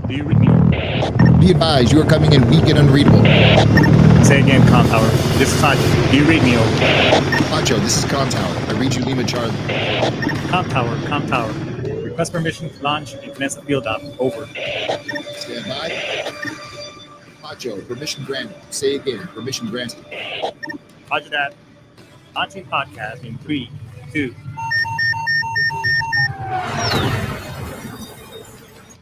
Do you read me? Be advised, you are coming in weak and unreadable. Say again, Com Tower. This is Hachi. Do you read me? Over. Pacho, this is Con Tower. I read you Lima Charlie. Com Tower. Com Tower. Request permission to launch and commence the field op. Over. Stand by. Pacho, permission granted. Say again, permission granted. Roger that. Launching podcast in 3, 2.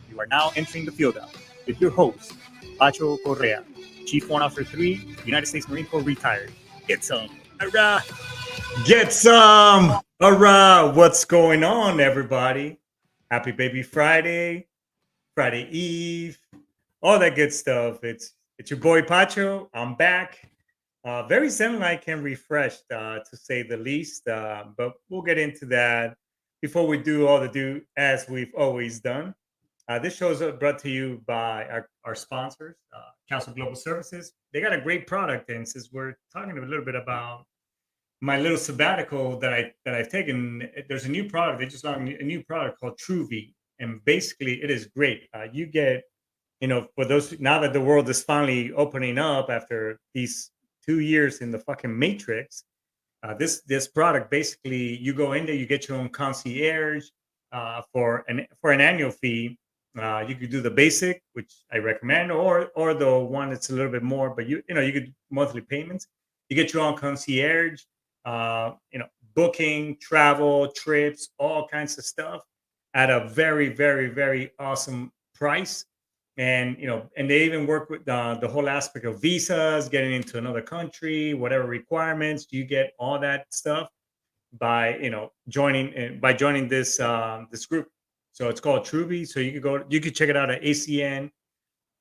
You are now entering the field op with your host, Pacho Correa, Chief Warrant Officer 3, United States Marine Corps retired. Get some. Hurrah! Get some. Hurrah! What's going on, everybody? Happy Baby Friday, Friday Eve, all that good stuff. It's your boy Pacho. I'm back. Very semi-like and refreshed, to say the least. But we'll get into that before we do all the do as we've always done. This show is brought to you by our sponsors, Council Global Services. They got a great product, and since we're talking a little bit about my little sabbatical that I've taken, there's a new product. They just launched a new product called TrueV, and basically it is great. You get, for those now that the world is finally opening up after these 2 years in the fucking matrix. This product basically you go in there, you get your own concierge for an annual fee. You could do the basic, which I recommend, or the one that's a little bit more, but you could monthly payments. You get your own concierge, booking, travel, trips, all kinds of stuff at a very, very, very awesome price. And they even work with the whole aspect of visas, getting into another country, whatever requirements. You get all that stuff by joining this group. So it's called Truby. So you could check it out at ACN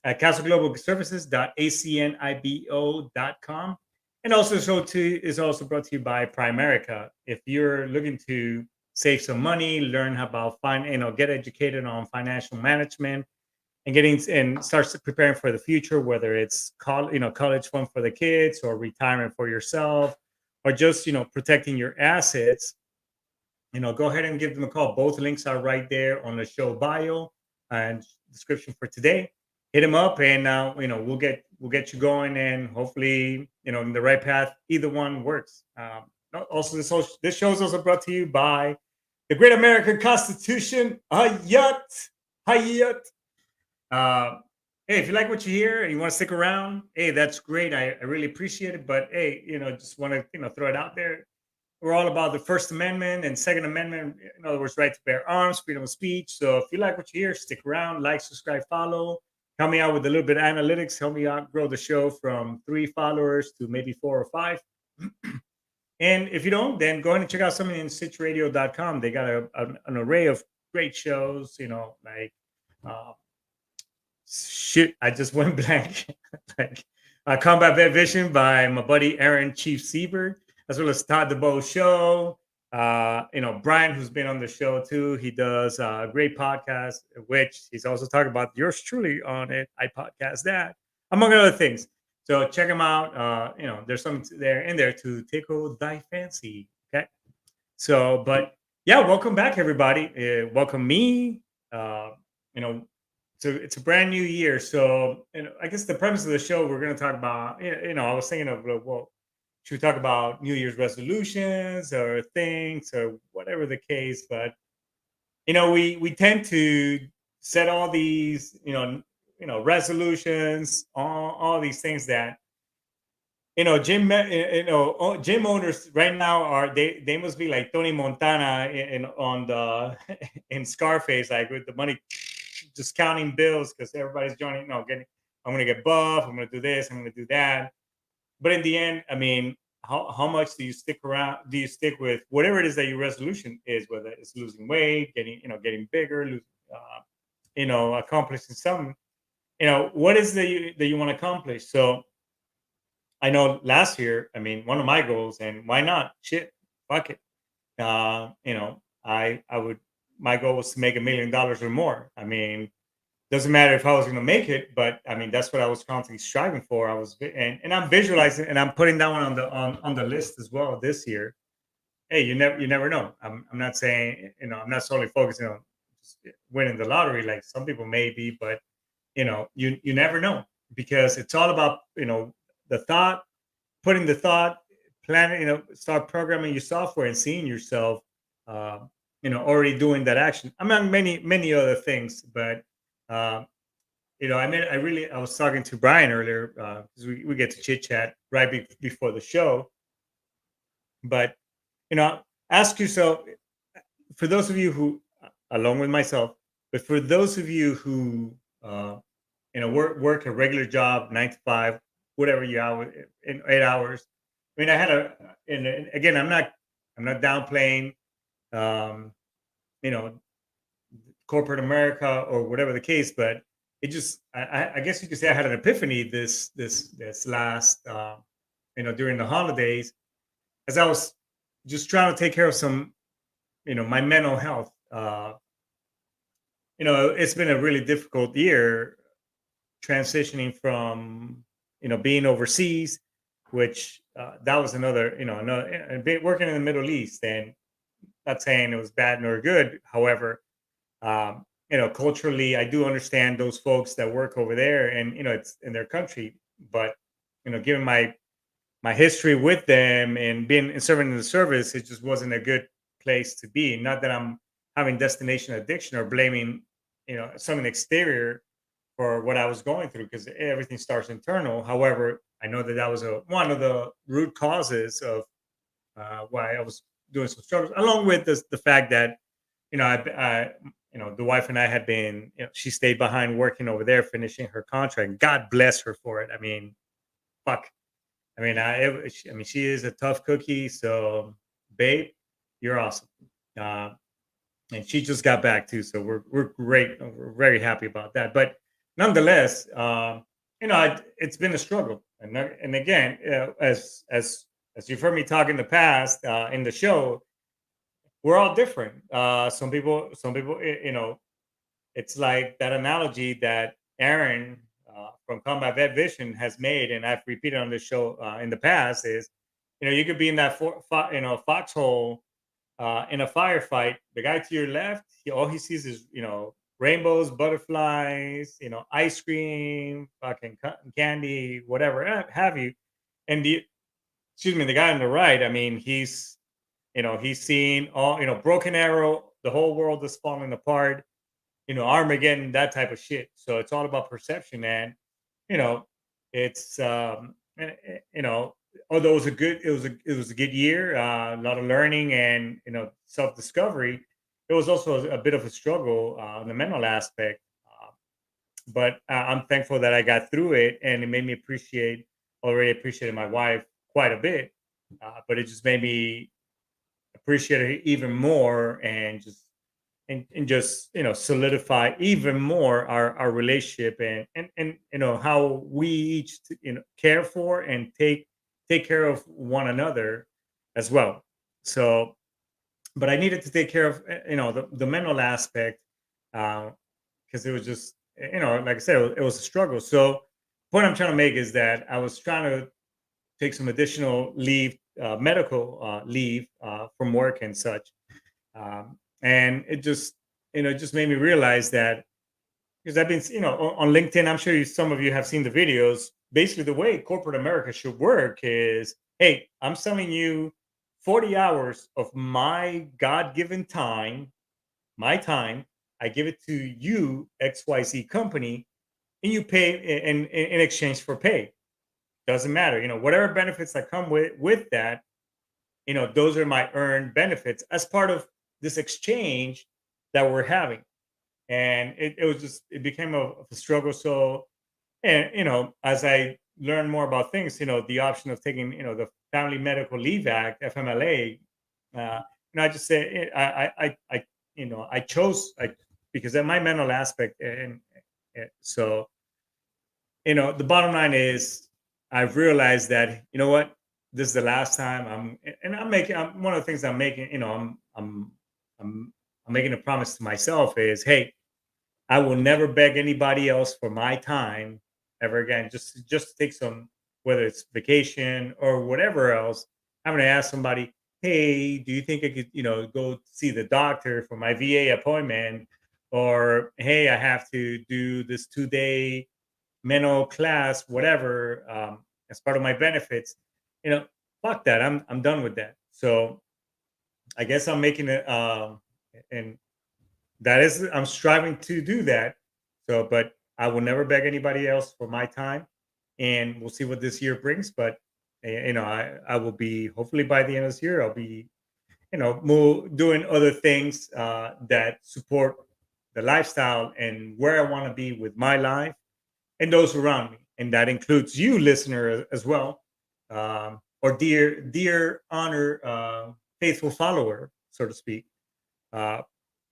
at castleglobalservices.acnibo.com. And also show too is also brought to you by Primerica. If you're looking to save some money, learn about get educated on financial management and start preparing for the future, whether it's college fund for the kids or retirement for yourself, or just protecting your assets, go ahead and give them a call. Both links are right there on the show bio and description for today. Hit them up, and we'll get you going, and hopefully in the right path. Either one works. Also, this show is also brought to you by the Great American Constitution. Hayat, hayat. Hey, if you like what you hear and you want to stick around, hey, that's great. I really appreciate it. But hey, just want to throw it out there. We're all about the First Amendment and Second Amendment. In other words, right to bear arms, freedom of speech. So if you like what you hear, stick around, like, subscribe, follow. Help me out with a little bit of analytics. Help me out grow the show from 3 followers to maybe 4 or 5. And if you don't, then go ahead and check out something in sitchradio.com. They got an array of great shows, like shit, I just went blank. like Combat Vet Vision by my buddy Aaron Chief Siebert, as well as Todd DeBow Show. Brian, who's been on the show too. He does a great podcast, which he's also talking about yours truly on it. I podcast that, among other things. So check him out. There's something there in there to tickle thy fancy. Okay. So, but yeah, welcome back, everybody. Welcome me. So it's a brand new year. So, I guess the premise of the show, we're going to talk about, I was thinking of, well, should we talk about New Year's resolutions or things or whatever the case? But, we tend to set all these, resolutions, all these things that, gym owners right now they must be like Tony Montana on the in Scarface, like with the money, just counting bills because everybody's joining. I'm gonna get buff. I'm gonna do this. I'm gonna do that. But in the end, I mean, how much do you stick around? Do you stick with whatever it is that your resolution is? Whether it's losing weight, getting bigger, accomplishing something. What is that you want to accomplish? So I know last year, I mean, one of my goals, and why not? Shit, fuck it. I would. My goal was to make $1 million or more. I mean, doesn't matter if I was going to make it, but I mean, that's what I was constantly striving for. And I'm visualizing, and I'm putting that one on the list as well this year. Hey, you never know. I'm not saying I'm not solely focusing on just winning the lottery like some people may be, but you never know, because it's all about, the thought, putting the thought, planning, start programming your software and seeing yourself, uh, already doing that action, among many other things. But uh, I was talking to Brian earlier, because we get to chit chat right before the show. But ask yourself, for those of you who, along with myself, but for those of you who, work a regular job, 9 to 5, whatever you hour in 8 hours. I mean, I had and again, I'm not downplaying, um, you know, corporate America or whatever the case, but it just, I guess you could say I had an epiphany this last, during the holidays, as I was just trying to take care of some, my mental health. It's been a really difficult year, transitioning from, being overseas, which, that was another, working in the Middle East, and not saying it was bad nor good. However, culturally, I do understand those folks that work over there, and it's in their country. But given my history with them and being and serving in the service, it just wasn't a good place to be. Not that I'm having destination addiction or blaming, something exterior for what I was going through, because everything starts internal. However, I know that that was one of the root causes of, why I was doing some struggles, along with the fact that, the wife and I had been, she stayed behind working over there, finishing her contract. God bless her for it. I mean, fuck. I mean, she is a tough cookie. So, babe, you're awesome. Uh, and she just got back too, so we're great. We're very happy about that. But nonetheless, it's been a struggle, and again, as you've heard me talk in the past, in the show, we're all different. Some people, it's like that analogy that Aaron, from Combat Vet Vision, has made, and I've repeated on this show, in the past, is, you could be in that foxhole, in a firefight. The guy to your left, all he sees is, rainbows, butterflies, ice cream, fucking cotton candy, whatever, have you. And the guy on the right, I mean, he's seen all, broken arrow, the whole world is falling apart, Armageddon, that type of shit. So it's all about perception, and you know, it's, although it was a good year, a lot of learning and, self discovery. It was also a bit of a struggle, in the mental aspect, but, I'm thankful that I got through it, and it made me already appreciated my wife quite a bit, but it just made me appreciate her even more, and just, solidify even more our relationship, and how we each, care for and take care of one another as well. So, but I needed to take care of, the mental aspect, because it was just, like I said, it was a struggle. So point I'm trying to make is that I was trying to take some additional leave, medical, leave, from work and such, and it just made me realize that, because I've been, on LinkedIn, I'm sure some of you have seen the videos. Basically, the way corporate America should work is, hey, I'm selling you 40 hours of my God-given time, my time. I give it to you, XYZ company, and you pay in exchange for pay. Doesn't matter, whatever benefits that come with that, those are my earned benefits as part of this exchange that we're having. And it became a struggle. So, and as I learned more about things, the option of taking, the Family Medical Leave Act, FMLA, I just say, I chose, because of my mental aspect. And so, the bottom line is, I've realized that, what, this is the last time I'm one of the things I'm making, I'm I'm making a promise to myself is, hey, I will never beg anybody else for my time ever again. Just to take some, whether it's vacation or whatever else. I'm gonna ask somebody, hey, do you think I could, go see the doctor for my VA appointment? or hey, I have to do this 2-day mental class, whatever, as part of my benefits, you know, fuck that. I'm done with that. So I guess I'm making it, and that is, I'm striving to do that. So, but I will never beg anybody else for my time, and we'll see what this year brings. But I will be, hopefully by the end of this year, I'll be, more doing other things that support the lifestyle and where I want to be with my life and those around me, and that includes you, listener, as well, or dear honor, faithful follower, so to speak. Uh,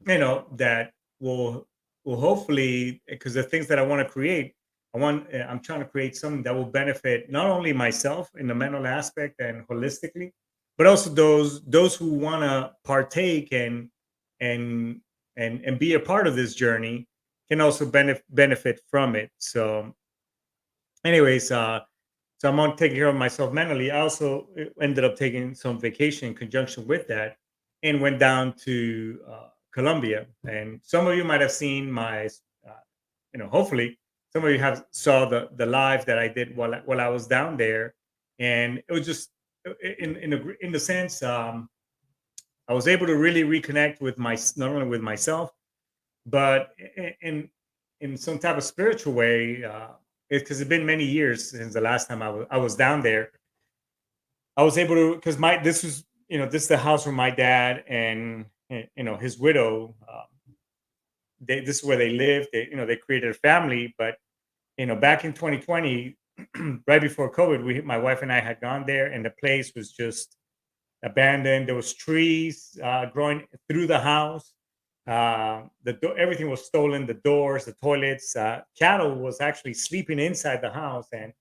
that will hopefully, because the things that I want to create, I'm trying to create something that will benefit not only myself in the mental aspect and holistically, but also those who want to partake and and be a part of this journey can also benefit from it. So anyways, so I'm on taking care of myself mentally. I also ended up taking some vacation in conjunction with that, and went down to Colombia. And some of you might have seen my, hopefully, some of you have saw the live that I did while I was down there, and it was just in the sense, I was able to really reconnect with not only with myself, but in some type of spiritual way, because it's been many years since the last time I was down there. I was able to, because my this was, this is the house where my dad and his widow, this is where they lived. They created a family. But back in 2020, right before COVID, my wife and I had gone there, and the place was just abandoned. There was trees growing through the house. Everything was stolen. The doors, the toilets. Cattle was actually sleeping inside the house. And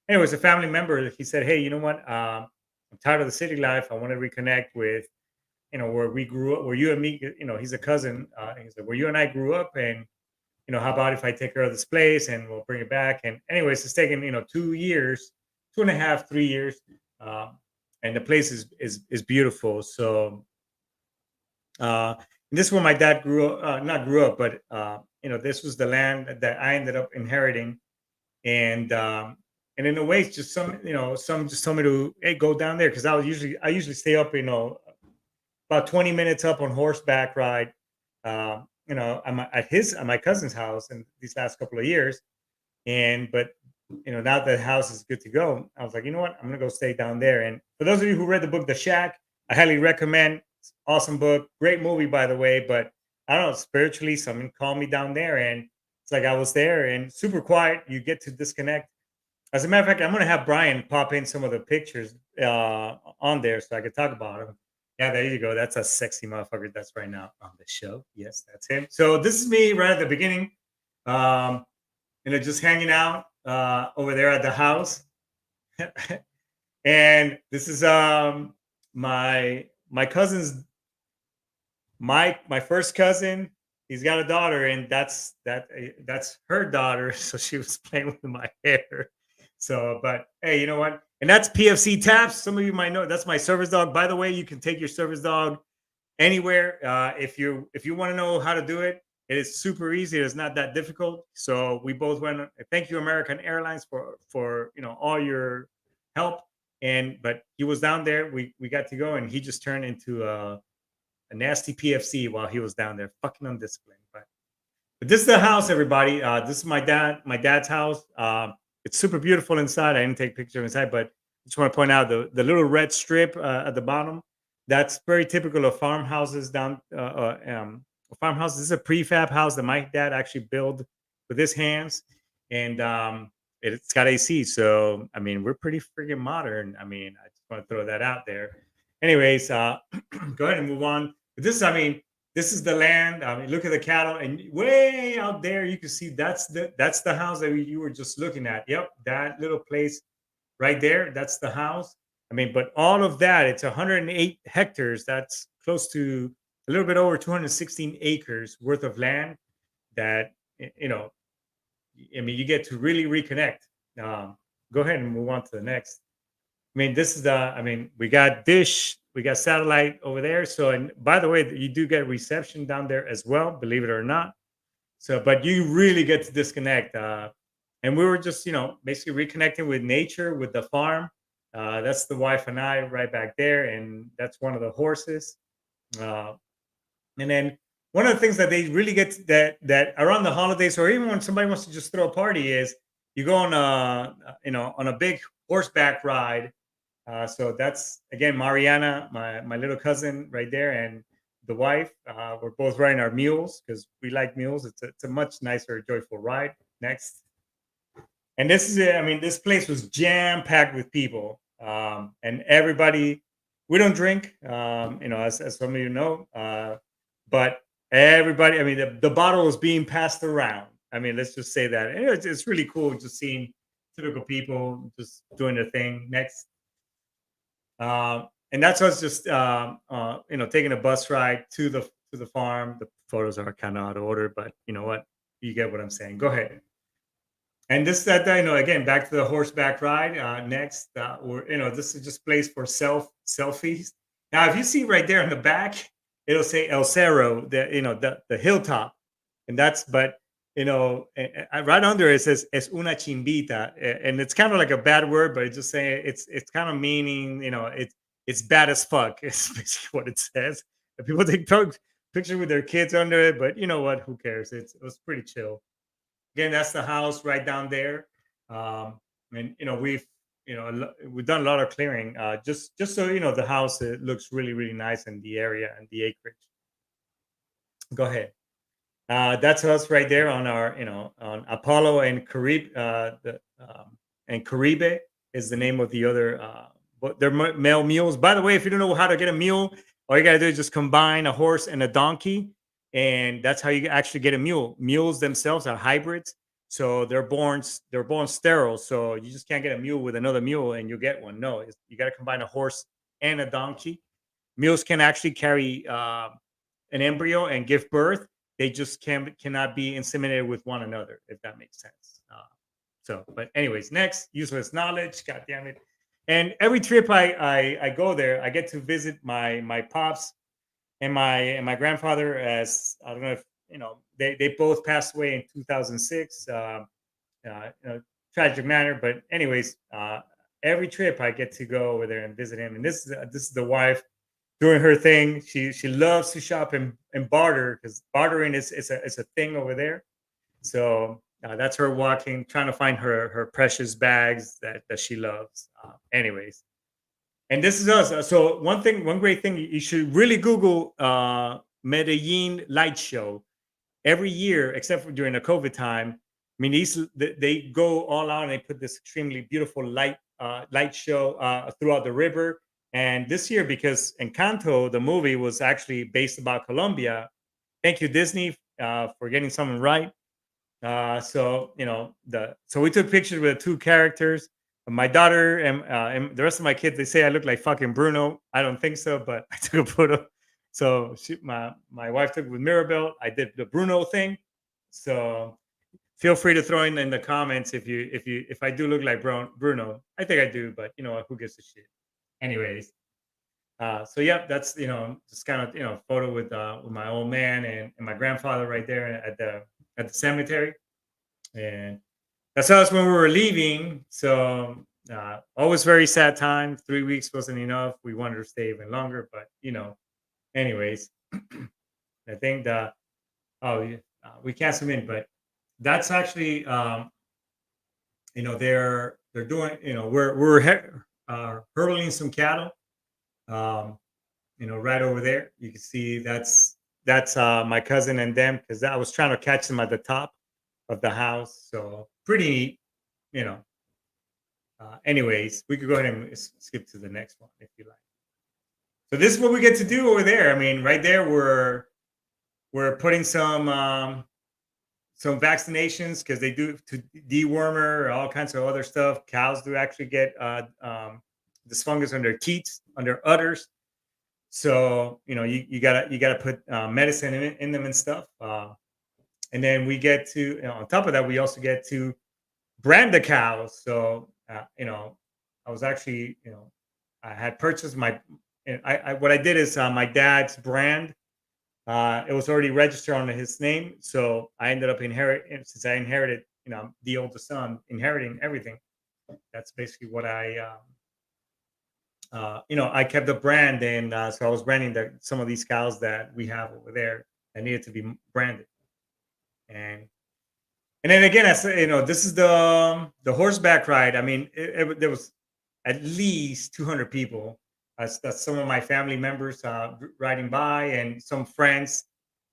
anyways, a family member, he said, "Hey, you know what? I'm tired of the city life. I want to reconnect with where we grew up, where you and me. He's a cousin. He said, where you and I grew up, and how about if I take care of this place and we'll bring it back?" And anyways, it's taken 2 years, 2.5, 3 years. Um, and the place is beautiful. So and this is where my dad grew up, not grew up, but this was the land that I ended up inheriting. And in a way, it's just some just told me to, hey, go down there, because I usually stay up, about 20 minutes up on horseback ride. I'm at my cousin's house in these last couple of years. And but now that the house is good to go, I was like, you know what, I'm gonna go stay down there. And for those of you who read the book The Shack, I highly recommend. It's an awesome book, great movie, by the way. But I don't know, spiritually, someone called me down there, and it's like I was there, and super quiet. You get to disconnect. As a matter of fact, I'm gonna have Brian pop in some of the pictures on there so I could talk about them. Yeah, there you go. That's a sexy motherfucker that's right now on the show. Yes, that's him. So this is me right at the beginning. Um, just hanging out over there at the house. And this is my cousin's, my first cousin. He's got a daughter, and that's her daughter. So she was playing with my hair. So, but hey, you know what? And that's PFC Taps. Some of you might know that's my service dog. By the way, you can take your service dog anywhere. If you want to know how to do it, it is super easy. It's not that difficult. So we both went. Thank you, American Airlines, for all your help. But he was down there. We got to go, and he just turned into a nasty PFC while he was down there, fucking undisciplined. But this is the house, everybody. This is my dad's house. It's super beautiful inside. I didn't take pictures inside, but I just want to point out the little red strip at the bottom. That's very typical of farmhouses down. Farmhouse. This is a prefab house that my dad actually built with his hands, and it's got AC. So I mean, we're pretty freaking modern. I mean, I just want to throw that out there. Anyways, go ahead and move on. But this is the land. I mean, look at the cattle, and way out there, you can see that's the house that you were just looking at. Yep, that little place right there. That's the house. I mean, but all of that, it's 108 hectares. That's close to a little bit over 216 acres worth of land that, I mean, you get to really reconnect. Go ahead and move on to the next. I mean, we got dish, we got satellite over there. So, and by the way, you do get reception down there as well, believe it or not. So, but you really get to disconnect. And we were just, basically reconnecting with nature, with the farm. That's the wife and I right back there, and that's one of the horses. Uh, and then one of the things that they really get that around the holidays, or even when somebody wants to just throw a party, is you go on on a big horseback ride. So that's again Mariana, my little cousin right there, and the wife. We're both riding our mules because we like mules. It's a much nicer, joyful ride. Next, and this is it. I mean, this place was jam packed with people, and everybody. We don't drink, as some of you know, but everybody. I mean, the bottle was being passed around. I mean, let's just say that. And it's really cool just seeing typical people just doing their thing. Next. And that's us just taking a bus ride to the farm. The photos are kind of out of order, but you know what? You get what I'm saying. Go ahead. And this that again back to the horseback ride. Next, this is just place for selfies. Now, if you see right there in the back, it'll say El Cerro, the hilltop, and that's but right under it says es una chimbita, and it's kind of like a bad word, but it's just saying it's kind of meaning it's bad as fuck. It's basically what it says. And people take pictures with their kids under it, but you know what? Who cares? It was pretty chill. Again, that's the house right down there. And we've done a lot of clearing, just so the house, it looks really really nice in the area and the acreage. Go ahead. That's us right there on our, on Apollo and Caribe. And Caribe is the name of the other. But they're male mules. By the way, if you don't know how to get a mule, all you gotta do is just combine a horse and a donkey, and that's how you actually get a mule. Mules themselves are hybrids, so they're born sterile. So you just can't get a mule with another mule and you get one. No, you got to combine a horse and a donkey. Mules can actually carry an embryo and give birth. They just cannot be inseminated with one another, if that makes sense. But anyways, next, useless knowledge. God damn it! And every trip I go there, I get to visit my pops and my grandfather. As I don't know if they both passed away in 2006. Tragic manner, but anyways, every trip I get to go over there and visit him. And this is the wife doing her thing. She loves to shop and barter, because bartering is a thing over there. So that's her walking, trying to find her precious bags that she loves. Anyways, and this is us. So one great thing, you should really Google Medellin light show every year, except for during the COVID time. I mean, they go all out and they put this extremely beautiful light show throughout the river. And this year, because Encanto, the movie, was actually based about Colombia. Thank you, Disney, for getting something right. So we took pictures with the two characters. My daughter and the rest of my kids, they say I look like fucking Bruno. I don't think so, but I took a photo. So my wife took it with Mirabelle. I did the Bruno thing. So feel free to throw in the comments if I do look like Bruno. I think I do, but you know what? Who gives a shit? Anyways, so yeah, that's just kind of photo with my old man and my grandfather right there at the cemetery, and that's us when we were leaving. So always very sad time. 3 weeks wasn't enough. We wanted to stay even longer, but anyways, I think that we can't zoom in, but that's actually they're doing hurdling some cattle. Um, right over there, you can see that's my cousin and them, because I was trying to catch them at the top of the house. So pretty neat, you know. Anyways, we could go ahead and skip to the next one if you like. So this is what we get to do over there. I mean, right there, we're putting some vaccinations, because they do to dewormer, all kinds of other stuff. Cows do actually get this fungus on their teats, on their udders. So you gotta put medicine in them and stuff. And then we get to, on top of that, we also get to brand the cows. So I was actually I had purchased my, and I what I did is my dad's brand. It was already registered under his name, so I ended up since I inherited, I'm the oldest son, inheriting everything. That's basically what I kept the brand, and so I was branding some of these cows that we have over there that needed to be branded, and then again, I said, this is the horseback ride. I mean, there was at least 200 people. That's some of my family members riding by, and some friends.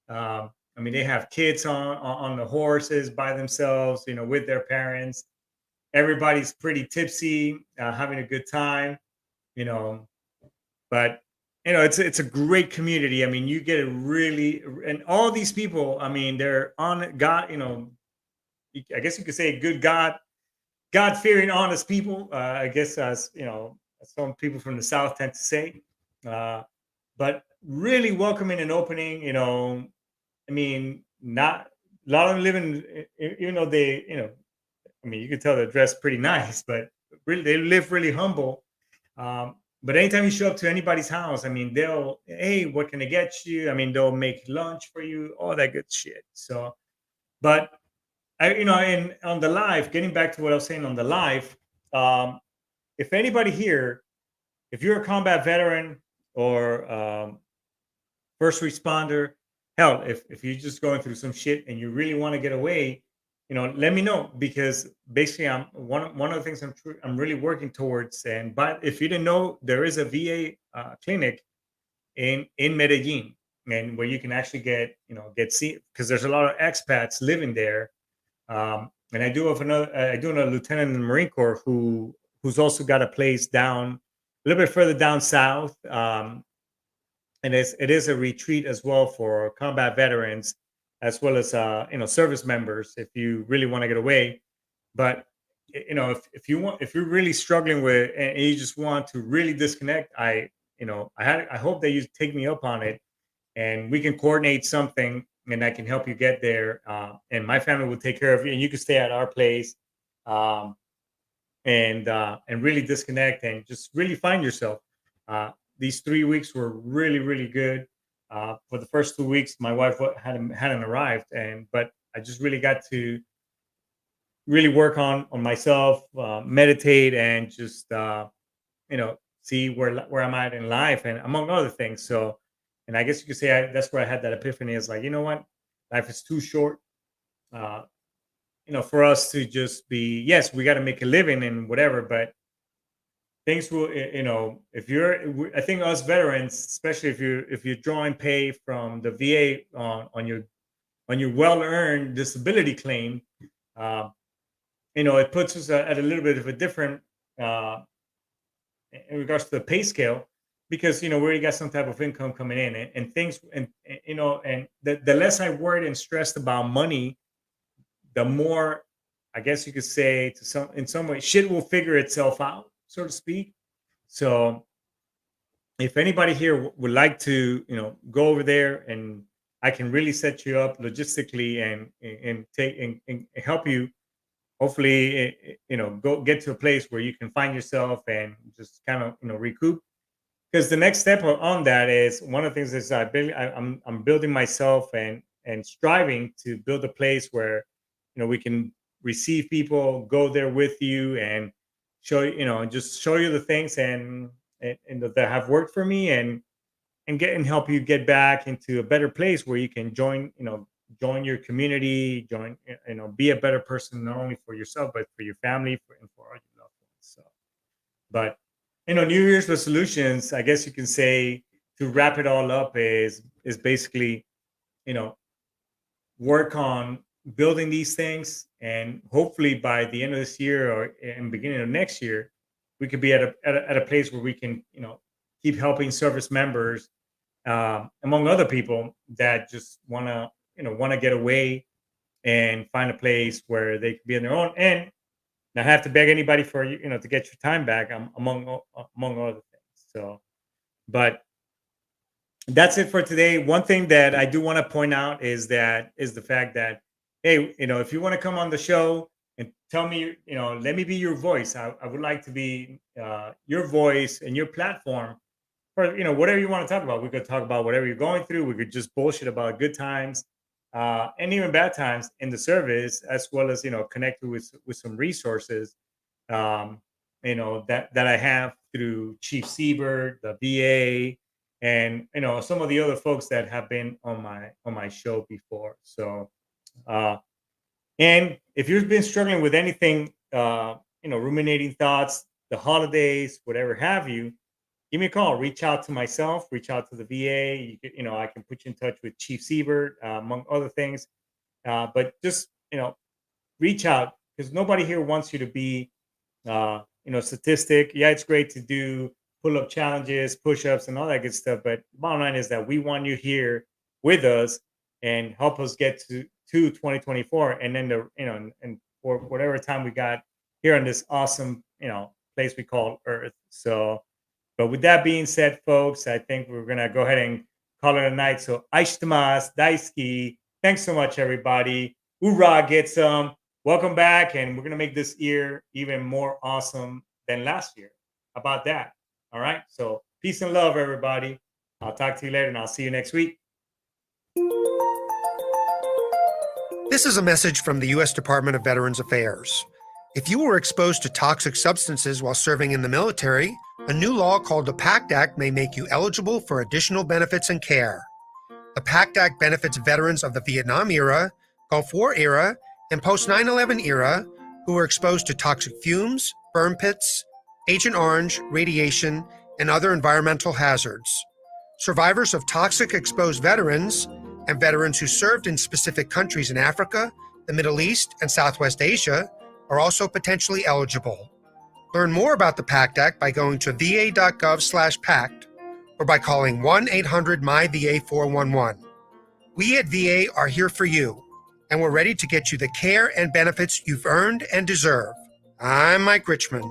I mean, they have kids on the horses by themselves, with their parents. Everybody's pretty tipsy, having a good time, you know. But it's a great community. I mean, you get a really, and all these people. I mean, they're on God. I guess you could say good God fearing, honest people. I guess as as some people from the South tend to say. Uh, but really welcoming and opening. I mean, not a lot of them living, even though they, I mean, you can tell they're dressed pretty nice, but really they live really humble. But anytime you show up to anybody's house, I mean, hey, what can I get you? I mean, they'll make lunch for you, all that good shit. So, but and on the live, getting back to what I was saying on the live, um, if anybody here, if you're a combat veteran or first responder, hell, if you're just going through some shit and you really want to get away, let me know, because basically I'm one of the things I'm really working towards. And but if you didn't know, there is a VA clinic in Medellin, and where you can actually get seen, because there's a lot of expats living there. And I do know a lieutenant in the Marine Corps who's also got a place down a little bit further down south. And it is a retreat as well for combat veterans, as well as service members, if you really want to get away. But if you're really struggling with, and you just want to really disconnect, I hope that you take me up on it, and we can coordinate something, and I can help you get there. And my family will take care of you, and you can stay at our place, um, and really disconnect and just really find yourself. These 3 weeks were really, really good. For the first 2 weeks, my wife hadn't arrived, and but I just really got to really work on myself, meditate, and just see where I'm at in life, and among other things. So, and I guess you could say that's where I had that epiphany. Is like, you know what, life is too short. Uh, for us to just be, yes, we got to make a living and whatever, but things will, if I think us veterans, especially if you're drawing pay from the VA on your well earned disability claim, uh, it puts us at a little bit of a different, uh, in regards to the pay scale, because we already got some type of income coming in, and things, and the less I worried and stressed about money, the more, I guess you could say, in some way, shit will figure itself out, so to speak. So if anybody here would like to, go over there, and I can really set you up logistically, and take and help you, hopefully, go get to a place where you can find yourself and just kind of, recoup. Because the next step on that is, one of the things is, I'm building myself, and striving to build a place where we can receive people, go there with you, and just show you the things, and that have worked for me, and help you get back into a better place where you can join your community, be a better person, not only for yourself but for your family, and for all your loved ones. So, but New Year's resolutions, I guess you can say, to wrap it all up, is basically, you know work on building these things, and hopefully by the end of this year, or in beginning of next year, we could be at a place where we can, keep helping service members, among other people that just want to get away, and find a place where they can be on their own, and not have to beg anybody for to get your time back, among other things. So, but that's it for today. One thing that I do want to point out is the fact that, hey, if you want to come on the show and tell me, let me be your voice. I would like to be, your voice and your platform for, whatever you want to talk about. We could talk about whatever you're going through. We could just bullshit about good times, and even bad times in the service, as well as, connect you with some resources, um, that I have through Chief Siebert, the VA, and, some of the other folks that have been on my show before. So, and if you've been struggling with anything, ruminating thoughts, the holidays, whatever have you, give me a call. Reach out to myself. Reach out to the VA. I can put you in touch with Chief Siebert, among other things. But just, reach out, because nobody here wants you to be, statistic. Yeah, it's great to do pull-up challenges, push-ups, and all that good stuff. But the bottom line is that we want you here with us and help us get to 2024, and then and for whatever time we got here on this awesome, place we call Earth. So, but with that being said, folks, I think we're gonna go ahead and call it a night. So, Aishtamas, Daisuki, thanks so much, everybody. Hoorah, get some. Welcome back, and we're gonna make this year even more awesome than last year. How about that? All right. So, peace and love, everybody. I'll talk to you later, and I'll see you next week. This is a message from the U.S. Department of Veterans Affairs. If you were exposed to toxic substances while serving in the military, a new law called the PACT Act may make you eligible for additional benefits and care. The PACT Act benefits veterans of the Vietnam era, Gulf War era, and post 9/11 era who were exposed to toxic fumes, burn pits, Agent Orange, radiation, and other environmental hazards. Survivors of toxic exposed veterans and veterans who served in specific countries in Africa, the Middle East, and Southwest Asia are also potentially eligible. Learn more about the PACT Act by going to va.gov/PACT or by calling 1-800-MY-VA-411. We at VA are here for you, and we're ready to get you the care and benefits you've earned and deserve. I'm Mike Richmond.